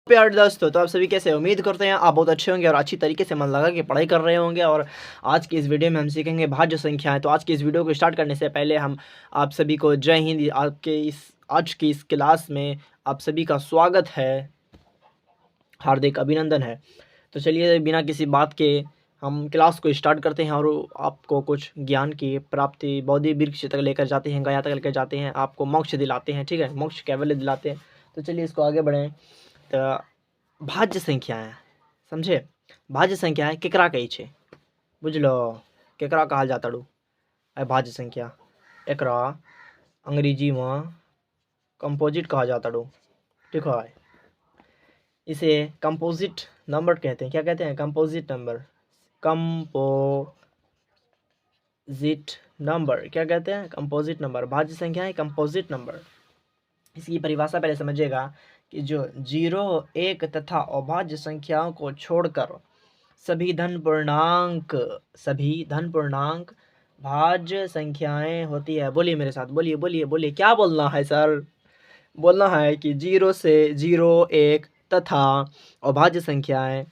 प्यारे दोस्तों, तो आप सभी कैसे उम्मीद करते हैं आप बहुत अच्छे होंगे और अच्छी तरीके से मन लगा के पढ़ाई कर रहे होंगे। और आज की इस वीडियो में हम सीखेंगे भाज्य संख्याएं। तो आज की इस वीडियो को स्टार्ट करने से पहले हम आप सभी को जय हिंद। आपके आज की इस क्लास में आप सभी का स्वागत है, हार्दिक अभिनंदन है। तो चलिए बिना किसी बात के हम क्लास को स्टार्ट करते हैं और आपको कुछ ज्ञान की प्राप्ति बौद्धि वृक्ष तक लेकर जाते हैं, गया तक लेकर जाते हैं, आपको मोक्ष दिलाते हैं। ठीक है, मोक्ष कैवल्य दिलाते हैं। तो चलिए इसको आगे बढ़ें। तो भाज्य संख्याएं समझे, भाज्य संख्याएं केकरा कही छे बुझलो, केकरा कहल जाता भाज्य संख्या। एकरा अंग्रेजी में कंपोजिट कहा जाता। ठीक है, इसे कंपोजिट नंबर कहते हैं। क्या कहते हैं? Composite number. कंपोजिट नंबर क्या कहते हैं? Composite number. भाज्य संख्याएं कंपोजिट नंबर। इसकी परिभाषा पहले समझिएगा कि जो 0, 1 तथा अभाज्य संख्याओं को छोड़कर सभी धन पूर्णांक भाज्य संख्याएं होती है। बोलिए मेरे साथ, बोलिए बोलिए बोलिए, क्या बोलना है सर? बोलना है कि 0 से 0, 1 तथा अभाज्य संख्याएं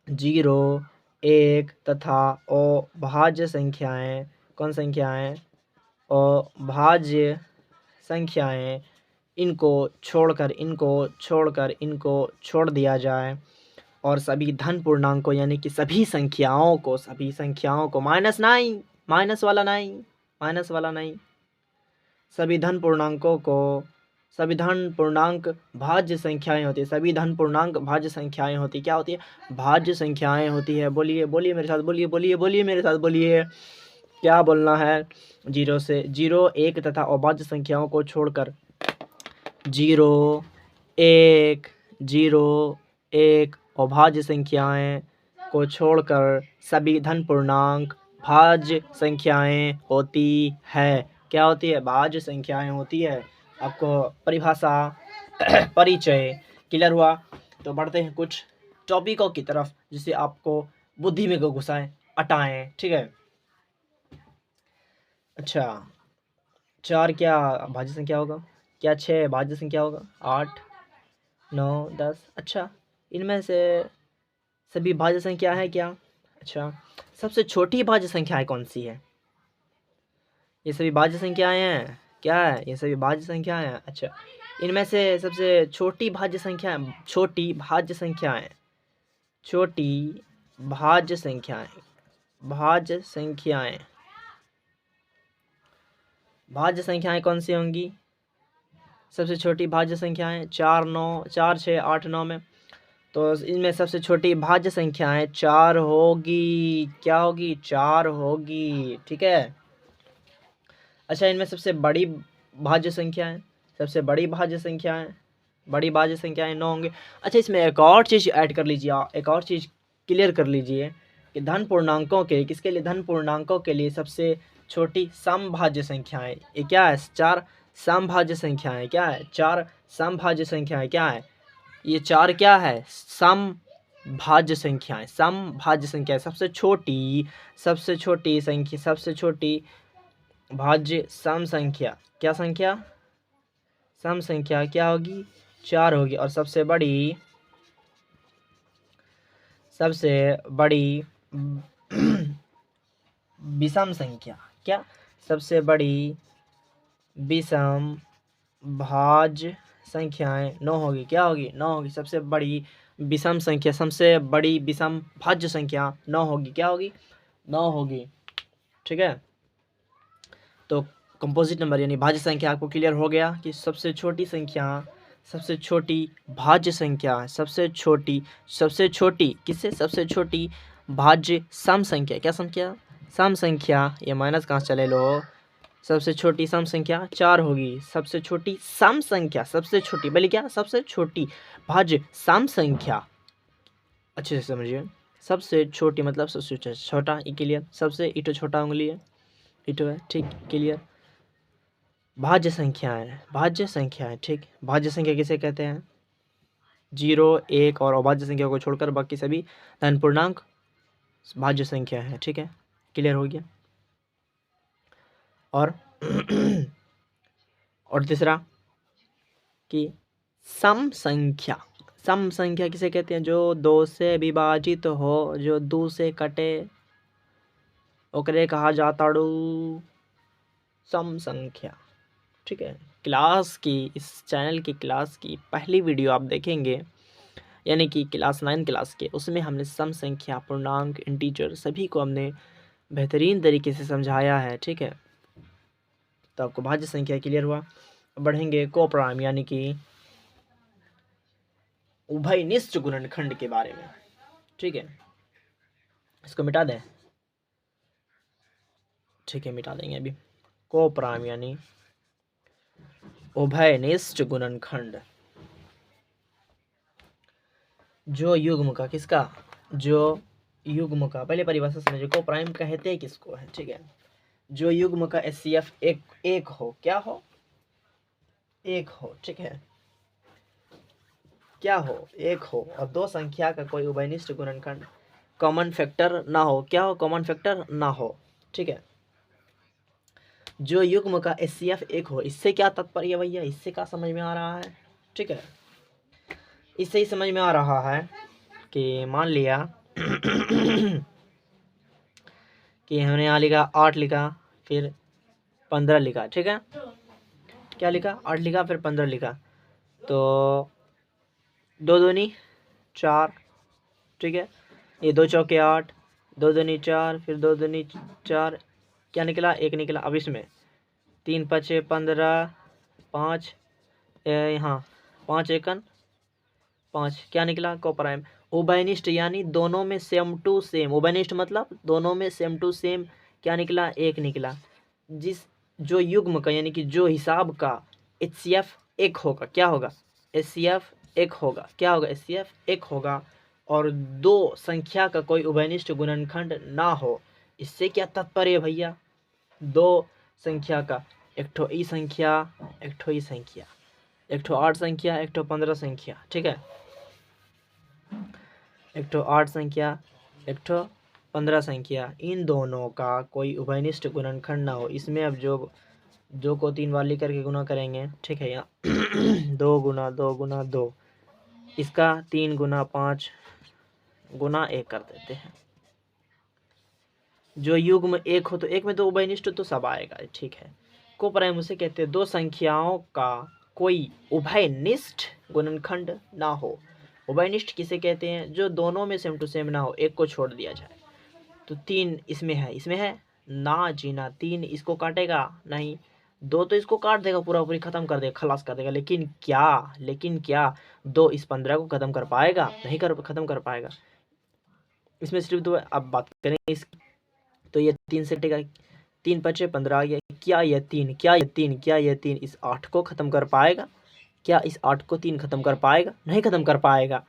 0, 1 तथा अभाज्य संख्याएं कौन संख्याएं? अभाज्य संख्याएं इनको छोड़ दिया जाए और सभी धन पूर्णांकों यानी कि सभी संख्याओं को माइनस वाला नहीं, सभी धन पूर्णांक भाज्य संख्याएं होती है। सभी धन पूर्णांक भाज्य संख्याएं होती। क्या होती है? भाज्य संख्याएं होती है। बोलिए बोलिए मेरे साथ, बोलिए बोलिए बोलिए मेरे साथ, बोलिए क्या बोलना है? 0 से 0, 1 तथा अभाज्य संख्याओं को छोड़कर 0, 1 अभाज्य संख्याएं को छोड़कर सभी धन पूर्णांक भाज्य संख्याएं होती है। क्या होती है? भाज्य संख्याएं होती है। आपको परिभाषा परिचय क्लियर हुआ? तो बढ़ते हैं कुछ टॉपिकों की तरफ जिसे आपको बुद्धि में घुसाएं, अटाएं। ठीक है, अच्छा 4 क्या भाज्य संख्या होगा? क्या 6 भाज्य संख्या होगा? 8, 9, 10। अच्छा, इनमें से सभी भाज्य संख्या है क्या? अच्छा, सबसे छोटी भाज्य संख्याएं कौन सी है? ये सभी भाज्य संख्याएं हैं। क्या है? ये सभी भाज्य संख्याएं हैं। अच्छा, इनमें से सबसे छोटी भाज्य संख्याएं कौन सी होंगी? सबसे छोटी भाज्य संख्याएं 4, 6, 8, 9 में। तो इनमें सबसे छोटी भाज्य संख्याएं 4 होगी। क्या होगी? 4 होगी। ठीक है, अच्छा इनमें सबसे बड़ी भाज्य संख्याएं बड़ी भाज्य संख्याएं 9 होंगे। अच्छा, इसमें एक और चीज़ ऐड कर लीजिए, एक और चीज़ क्लियर कर लीजिए कि धन पूर्णांकों के किसके लिए? धन पूर्णांकों के लिए सबसे छोटी समभाज्य संख्याएं ये क्या है? 4 समभाज्य संख्याएं। क्या है? 4 समभाज्य संख्याएं। क्या है? ये 4 क्या है? समभाज्य संख्याएं। सबसे छोटी भाज्य सम संख्या। क्या संख्या? सम संख्या क्या होगी? 4 होगी। और सबसे बड़ी विषम संख्या। क्या? सबसे बड़ी विषम भाज्य संख्याएं 9 होगी। क्या होगी? 9 होगी। सबसे बड़ी विषम भाज्य संख्या 9 होगी। क्या होगी? 9 होगी। ठीक है, तो कंपोजिट नंबर यानी भाज्य संख्या आपको क्लियर हो गया कि सबसे छोटी भाज्य संख्या सबसे छोटी भाज्य सम संख्या। क्या संख्या? सम संख्या। ये माइनस कहाँ से चले लो? सबसे छोटी सम संख्या 4 होगी। सबसे छोटी सम संख्या बोले क्या? सबसे छोटी भाज्य सम संख्या। अच्छे से समझिए, सबसे छोटी मतलब सबसे छोटा। ये क्लियर? सबसे इटो छोटा उंगली है, इटो है। ठीक, क्लियर? भाज्य संख्याएं। ठीक, भाज्य संख्या किसे कहते हैं? 0, 1 और अभाज्य संख्या को छोड़कर बाकी सभी धन पूर्णांक भाज्य संख्या है। ठीक है, क्लियर हो गया? और और तीसरा कि सम संख्या सम संख्या किसे कहते हैं? जो 2 से विभाजित हो, जो 2 से कटे, ओकरे कहा जाताड़ू सम संख्या। ठीक है, क्लास की, इस चैनल की क्लास की पहली वीडियो आप देखेंगे, यानी कि क्लास 9 क्लास के, उसमें हमने सम संख्या, पूर्णांक, इंटीजर सभी को हमने बेहतरीन तरीके से समझाया है। ठीक है, तो आपको भाज्य संख्या क्लियर हुआ। बढ़ेंगे कोप्राइम यानी कि उभयनिष्ठ गुणनखंड के बारे में। ठीक है, इसको मिटा दें। ठीक है, मिटा देंगे अभी। कोप्राइम यानी उभयनिष्ठ गुणनखंड। जो युग्म का, किसका? जो युग्म का, पहले परिभाषा समझिए। कोप्राइम कहते किसको है? ठीक है, जो युग्म का HCF एक हो। क्या हो? एक हो। ठीक है, क्या हो? एक हो, और दो संख्या का कोई उभयनिष्ठ गुणनखंड कॉमन फैक्टर ना हो। क्या हो? कॉमन फैक्टर ना हो। ठीक है, जो युग्म का HCF एक हो। इससे क्या तात्पर्य भैया? इससे क्या समझ में आ रहा है? ठीक है, इससे ही समझ में आ रहा है कि मान लिया कि हमने यहाँ लिखा 8 लिखा, फिर 15 लिखा। ठीक है, क्या लिखा? 8 लिखा, फिर 15 लिखा, तो 2 दूनी 4। ठीक है, ये 2 चौके 8, 2 दूनी 4, फिर 2 दूनी 4, क्या निकला? 1 निकला। अब इसमें 3 5 15, 5 यहाँ 5 एकन 5, क्या निकला? कोप्राइम। उभयनिष्ठ यानी दोनों में सेम टू सेम। उभयनिष्ठ मतलब दोनों में सेम टू सेम, क्या निकला? 1 निकला। जिस जो युग्म का, यानी कि जो हिसाब का HCF एक होगा, क्या होगा? HCF एक होगा। क्या होगा? HCF एक होगा, और दो संख्या का कोई उभयनिष्ठ गुणनखंड ना हो। इससे क्या तात्पर्य भैया? दो संख्या का, एक ठो ई संख्या, एक ठो ई संख्या, एक ठो 8 संख्या, एक ठो 15 संख्या। ठीक है, एक ठो 8 संख्या, एक ठो 15 संख्या, इन दोनों का कोई उभयनिष्ठ गुणनखंड ना हो। इसमें अब जो को 3 बार लिख करके गुना करेंगे। ठीक है, यहाँ 2 गुना 2 गुना 2, इसका 3 गुना 5 गुना 1 कर देते हैं। जो युग्म एक हो, तो एक में तो उभयनिष्ठ तो सब आएगा। ठीक है, कोप्राइम उसे कहते हैं दो संख्याओं का कोई उभयनिष्ठ गुणनखंड ना हो। उभयनिष्ठ किसे कहते हैं? जो दोनों में सेम टू सेम ना हो, एक को छोड़ दिया जाए। तो 3 इसमें है, इसमें है ना जीना। 3 इसको काटेगा नहीं, 2 तो इसको काट देगा, पूरा पूरी खत्म कर देगा, खलास कर देगा। लेकिन क्या 2 इस 15 को खत्म कर पाएगा? नहीं खत्म कर पाएगा। इसमें सिर्फ 2। अब बात करें इसकी, तो ये 3 से कटेगा, 3 5 15 आ गया। क्या ये 3 इस 8 को खत्म कर पाएगा? क्या इस 8 को 3 खत्म कर पाएगा? नहीं खत्म कर पाएगा।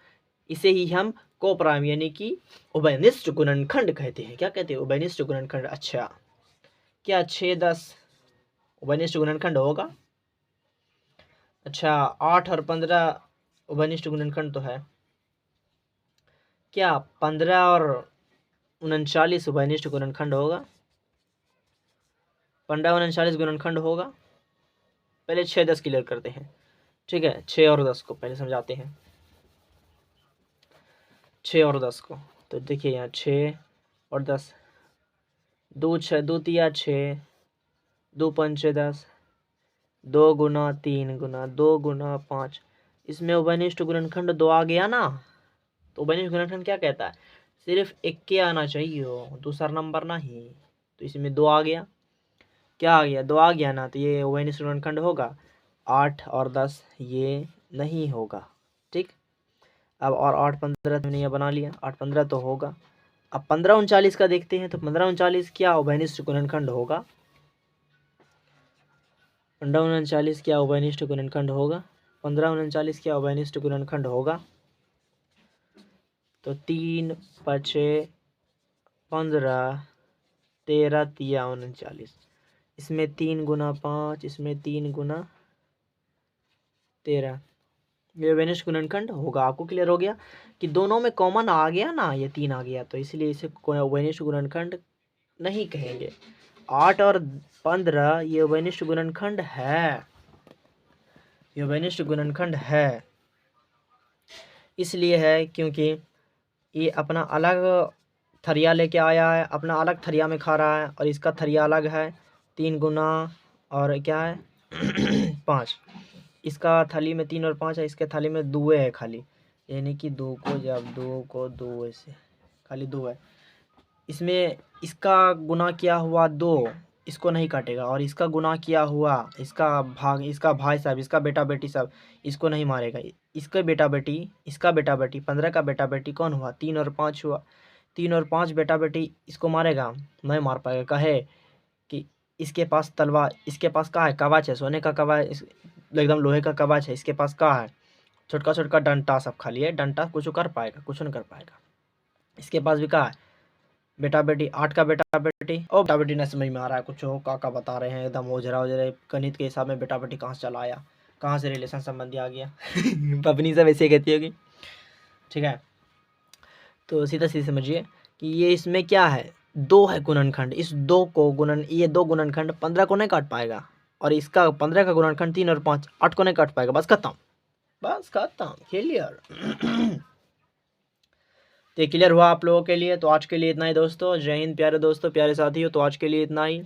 इसे ही हम कोप्राइम यानी कि उभयनिष्ठ गुणनखंड कहते हैं। क्या कहते हैं? उभयनिष्ठ गुणनखंड। अच्छा, क्या 6 10 उभयनिष्ठ गुणनखंड होगा? अच्छा, 8 और 15 उभयनिष्ठ गुणनखंड तो है। क्या 15 और 39 उभयनिष्ठ गुणनखंड होगा? 15 और 39 गुणनखंड होगा? पहले 6 10 क्लियर करते हैं। ठीक है, 6 और 10 को पहले समझाते हैं। 6 और 10 को, तो देखिए यहाँ 6 और 10, 2 6 2 तिया 6, 2 पंचे 10, 2 गुना 3 गुना 2 गुना 5। इसमें उभयनिष्ठ गुणनखंड 2 आ गया ना। तो उभयनिष्ठ गुणनखंड क्या कहता है? सिर्फ एक के आना चाहिए हो, दूसरा नंबर नहीं। तो इसमें 2 आ गया। क्या आ गया? 2 आ गया ना, तो ये उभयनिष्ठ गुणनखंड होगा। 8 और 10 ये नहीं होगा। ठीक, अब और 8 15 मैंने ये बना लिया, 8 15 तो होगा। अब 15 39 का देखते हैं, तो 15 39 क्या उभयनिष्ठ गुणनखंड होगा? 15 39 क्या उभयनिष्ठ गुणनखंड होगा? 15 39 क्या उभयनिष्ठ गुणनखंड होगा? तो 3 5 15 13 तिया 39, इसमें 3 गुना 5, इसमें 3 गुना 13, ये उभयनिष्ठ गुणनखंड होगा। आपको क्लियर हो गया कि दोनों में कॉमन आ गया ना, ये 3 आ गया, तो इसलिए इसे उभयनिष्ठ गुणनखंड नहीं कहेंगे। 8 और 15 ये उभयनिष्ठ गुणनखंड है, ये उभयनिष्ठ गुणनखंड है। इसलिए है क्योंकि ये अपना अलग थरिया लेके आया है, अपना अलग थरिया में खा रहा है, और इसका थरिया अलग है 3 गुना और क्या है 5। इसका थाली में 3 और 5 है, इसके थाली में 2 है खाली, यानी कि 2 को जब 2 को 2 ऐसे खाली 2 है। इसमें इसका गुना किया हुआ 2 इसको नहीं काटेगा, और इसका गुना किया हुआ इसका भाग, इसका भाई साहब, इसका बेटा बेटी सब इसको नहीं मारेगा। इसका बेटा बेटी, इसका बेटा बेटी, 15 का बेटा बेटी कौन हुआ 3 और 5 हुआ, 3 और 5 बेटा बेटी इसको मारेगा, नहीं मार पाएगा। कहे कि इसके पास तलवार, इसके पास क्या है, कवच है, सोने का कवच, एकदम लोहे का कवच है, इसके पास क्या है, छोटका छोटका डंटा सब खाली है, डंटा कुछ कर पाएगा, कुछ नहीं कर पाएगा। इसके पास भी क्या है, बेटा बेटी, 8 का बेटा बेटी, और बेटा बेटी नहीं समझ में आ रहा है कुछ हो, काका बता रहे हैं एकदम ओझरा ओझरे गणित के हिसाब में, बेटा बेटी कहाँ से चला आया, कहाँ से रिलेशन संबंधी आ गया पबनी सब ऐसे कहती होगी, ठीक है। तो सीधा सीधा समझिए कि ये इसमें क्या है, 2 है गुणनखंड, इस 2 को गुणन, ये 2 गुणनखंड 15 को नहीं काट पाएगा, और इसका 15 का गुणनखंड 3 और 5 8 को नहीं काट पाएगा। बस खत्म, बस खत्म, क्लियर। तो ये क्लियर हुआ आप लोगों के लिए। तो आज के लिए इतना ही दोस्तों, जय हिंद प्यारे दोस्तों, प्यारे साथियों। तो आज के लिए इतना ही।